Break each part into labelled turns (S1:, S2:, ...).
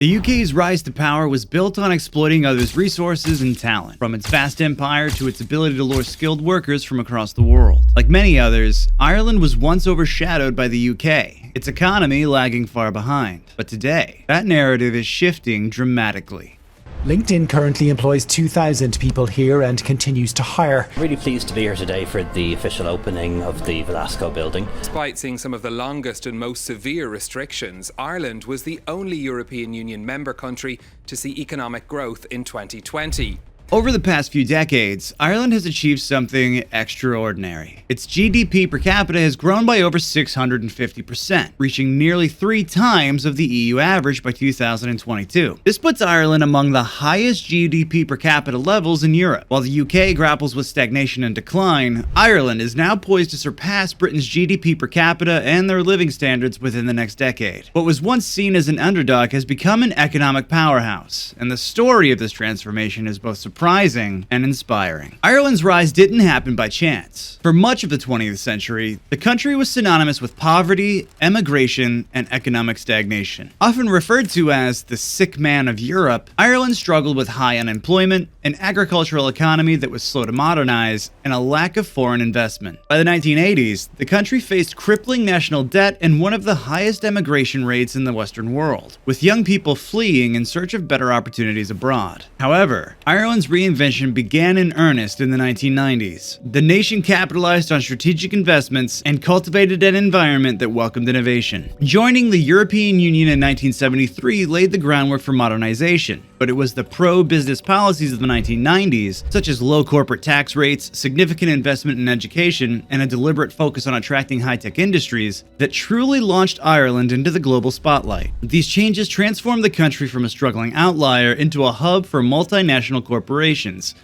S1: The UK's rise to power was built on exploiting others' resources and talent, from its vast empire to its ability to lure skilled workers from across the world. Like many others, Ireland was once overshadowed by the UK, its economy lagging far behind. But today, that narrative is shifting dramatically.
S2: LinkedIn currently employs 2,000 people here and continues to hire.
S3: Really pleased to be here today for the official opening of the Velasco building.
S4: Despite seeing some of the longest and most severe restrictions, Ireland was the only European Union member country to see economic growth in 2020.
S1: Over the past few decades, Ireland has achieved something extraordinary. Its GDP per capita has grown by over 650%, reaching nearly 3 times of the EU average by 2022. This puts Ireland among the highest GDP per capita levels in Europe. While the UK grapples with stagnation and decline, Ireland is now poised to surpass Britain's GDP per capita and their living standards within the next decade. What was once seen as an underdog has become an economic powerhouse, and the story of this transformation is both surprising and inspiring. Ireland's rise didn't happen by chance. For much of the 20th century, the country was synonymous with poverty, emigration, and economic stagnation. Often referred to as the sick man of Europe, Ireland struggled with high unemployment, an agricultural economy that was slow to modernize, and a lack of foreign investment. By the 1980s, the country faced crippling national debt and one of the highest emigration rates in the Western world, with young people fleeing in search of better opportunities abroad. However, Ireland's reinvention began in earnest in the 1990s. The nation capitalized on strategic investments and cultivated an environment that welcomed innovation. Joining the European Union in 1973 laid the groundwork for modernization, but it was the pro-business policies of the 1990s, such as low corporate tax rates, significant investment in education, and a deliberate focus on attracting high-tech industries, that truly launched Ireland into the global spotlight. These changes transformed the country from a struggling outlier into a hub for multinational corporations,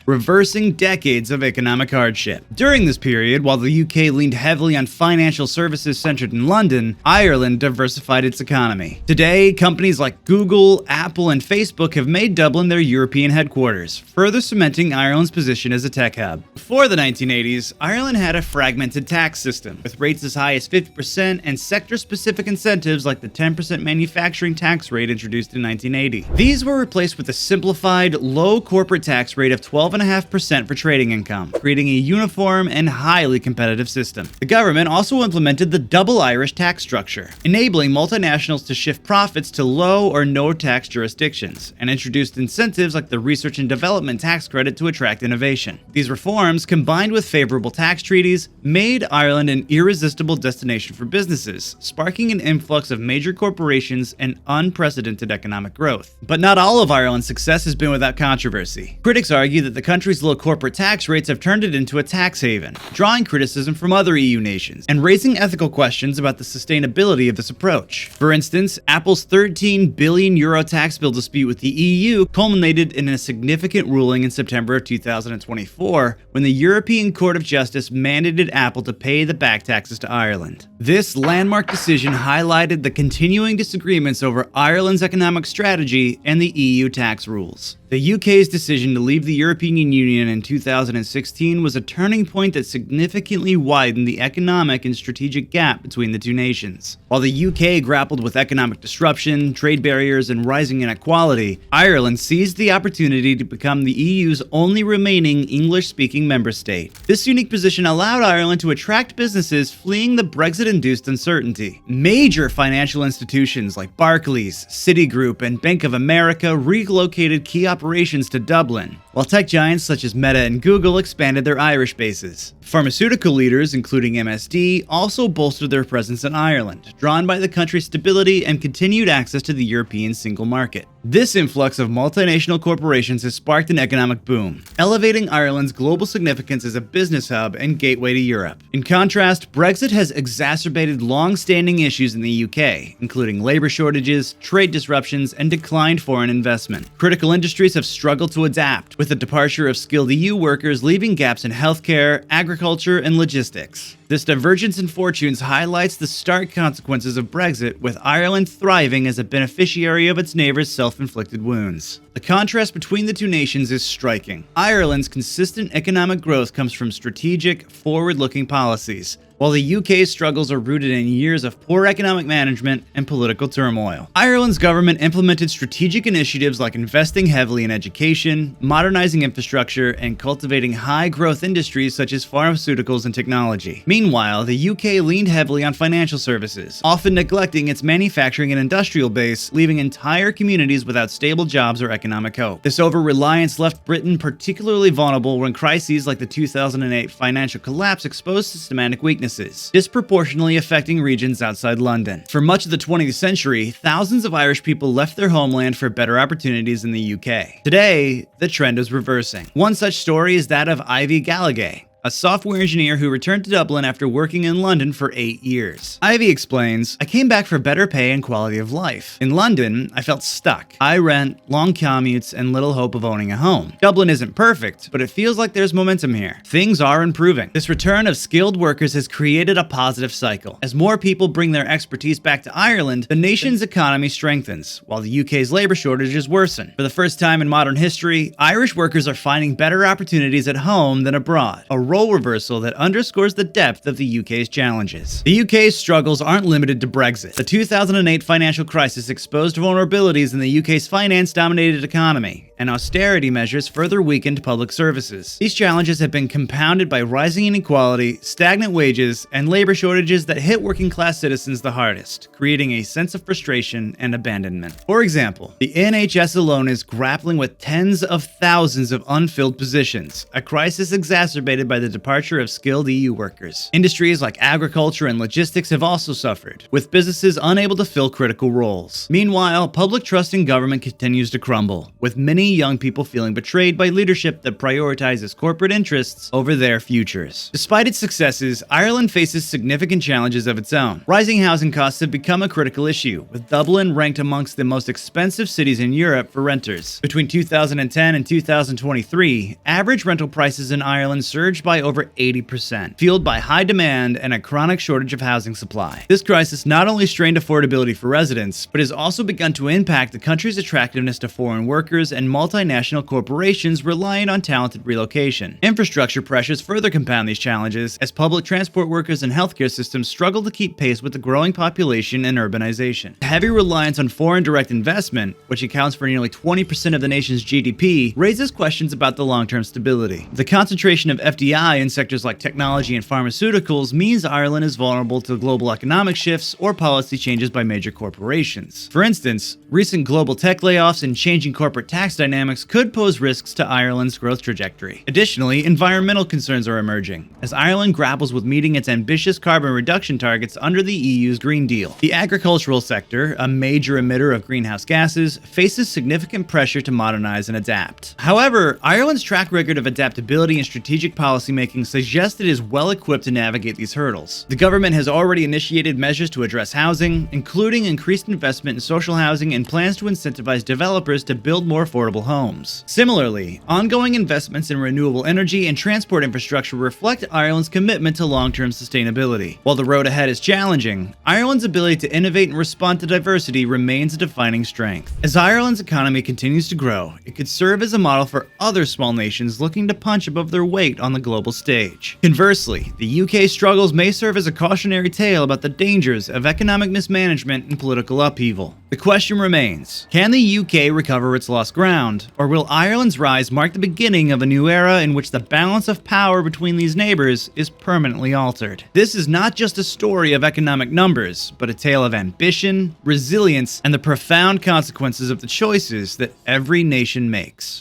S1: reversing decades of economic hardship. During this period, while the UK leaned heavily on financial services centered in London, Ireland diversified its economy. Today, companies like Google, Apple, and Facebook have made Dublin their European headquarters, further cementing Ireland's position as a tech hub. Before the 1980s, Ireland had a fragmented tax system, with rates as high as 50% and sector-specific incentives like the 10% manufacturing tax rate introduced in 1980. These were replaced with a simplified, low corporate tax rate of 12.5% for trading income, creating a uniform and highly competitive system. The government also implemented the double Irish tax structure, enabling multinationals to shift profits to low or no tax jurisdictions, and introduced incentives like the research and development tax credit to attract innovation. These reforms, combined with favorable tax treaties, made Ireland an irresistible destination for businesses, sparking an influx of major corporations and unprecedented economic growth. But not all of Ireland's success has been without controversy. Critics argue that the country's low corporate tax rates have turned it into a tax haven, drawing criticism from other EU nations and raising ethical questions about the sustainability of this approach. For instance, Apple's €13 billion tax bill dispute with the EU culminated in a significant ruling in September of 2024 when the European Court of Justice mandated Apple to pay the back taxes to Ireland. This landmark decision highlighted the continuing disagreements over Ireland's economic strategy and the EU tax rules. The UK's decision to leave the European Union in 2016 was a turning point that significantly widened the economic and strategic gap between the two nations. While the UK grappled with economic disruption, trade barriers, and rising inequality, Ireland seized the opportunity to become the EU's only remaining English-speaking member state. This unique position allowed Ireland to attract businesses fleeing the Brexit-induced uncertainty. Major financial institutions like Barclays, Citigroup, and Bank of America relocated key operations to Dublin, while tech giants such as Meta and Google expanded their Irish bases. Pharmaceutical leaders, including MSD, also bolstered their presence in Ireland, drawn by the country's stability and continued access to the European single market. This influx of multinational corporations has sparked an economic boom, elevating Ireland's global significance as a business hub and gateway to Europe. In contrast, Brexit has exacerbated long-standing issues in the UK, including labor shortages, trade disruptions, and declined foreign investment. Critical industries have struggled to adapt, with the departure of skilled EU workers leaving gaps in healthcare, agriculture, and logistics. This divergence in fortunes highlights the stark consequences of Brexit, with Ireland thriving as a beneficiary of its neighbors' self-inflicted wounds. The contrast between the two nations is striking. Ireland's consistent economic growth comes from strategic, forward-looking policies, while the UK's struggles are rooted in years of poor economic management and political turmoil. Ireland's government implemented strategic initiatives like investing heavily in education, modernizing infrastructure, and cultivating high-growth industries such as pharmaceuticals and technology. Meanwhile, the UK leaned heavily on financial services, often neglecting its manufacturing and industrial base, leaving entire communities without stable jobs or economic hope. This over-reliance left Britain particularly vulnerable when crises like the 2008 financial collapse exposed systematic weaknesses, disproportionately affecting regions outside London. For much of the 20th century, thousands of Irish people left their homeland for better opportunities in the UK. Today, the trend is reversing. One such story is that of Ivy Gallagher, a software engineer who returned to Dublin after working in London for 8 years. Ivy explains, "I came back for better pay and quality of life. In London, I felt stuck. High rent, long commutes, and little hope of owning a home. Dublin isn't perfect, but it feels like there's momentum here. Things are improving." This return of skilled workers has created a positive cycle. As more people bring their expertise back to Ireland, the nation's economy strengthens, while the UK's labor shortages worsen. For the first time in modern history, Irish workers are finding better opportunities at home than abroad, a role reversal that underscores the depth of the UK's challenges. The UK's struggles aren't limited to Brexit. The 2008 financial crisis exposed vulnerabilities in the UK's finance-dominated economy, and austerity measures further weakened public services. These challenges have been compounded by rising inequality, stagnant wages, and labor shortages that hit working-class citizens the hardest, creating a sense of frustration and abandonment. For example, the NHS alone is grappling with tens of thousands of unfilled positions, a crisis exacerbated by the departure of skilled EU workers. Industries like agriculture and logistics have also suffered, with businesses unable to fill critical roles. Meanwhile, public trust in government continues to crumble, with many young people feeling betrayed by leadership that prioritizes corporate interests over their futures. Despite its successes, Ireland faces significant challenges of its own. Rising housing costs have become a critical issue, with Dublin ranked amongst the most expensive cities in Europe for renters. Between 2010 and 2023, average rental prices in Ireland surged by over 80%, fueled by high demand and a chronic shortage of housing supply. This crisis not only strained affordability for residents, but has also begun to impact the country's attractiveness to foreign workers and multinational corporations relying on talented relocation. Infrastructure pressures further compound these challenges as public transport workers and healthcare systems struggle to keep pace with the growing population and urbanization. The heavy reliance on foreign direct investment, which accounts for nearly 20% of the nation's GDP, raises questions about the long-term stability. The concentration of FDI in sectors like technology and pharmaceuticals means Ireland is vulnerable to global economic shifts or policy changes by major corporations. For instance, recent global tech layoffs and changing corporate tax dynamics could pose risks to Ireland's growth trajectory. Additionally, environmental concerns are emerging, as Ireland grapples with meeting its ambitious carbon reduction targets under the EU's Green Deal. The agricultural sector, a major emitter of greenhouse gases, faces significant pressure to modernize and adapt. However, Ireland's track record of adaptability and strategic policymaking suggests it is well equipped to navigate these hurdles. The government has already initiated measures to address housing, including increased investment in social housing and plans to incentivize developers to build more affordable homes. Similarly, ongoing investments in renewable energy and transport infrastructure reflect Ireland's commitment to long-term sustainability. While the road ahead is challenging, Ireland's ability to innovate and respond to diversity remains a defining strength. As Ireland's economy continues to grow, it could serve as a model for other small nations looking to punch above their weight on the global stage. Conversely, the UK's struggles may serve as a cautionary tale about the dangers of economic mismanagement and political upheaval. The question remains, can the UK recover its lost ground, or will Ireland's rise mark the beginning of a new era in which the balance of power between these neighbors is permanently altered? This is not just a story of economic numbers, but a tale of ambition, resilience, and the profound consequences of the choices that every nation makes.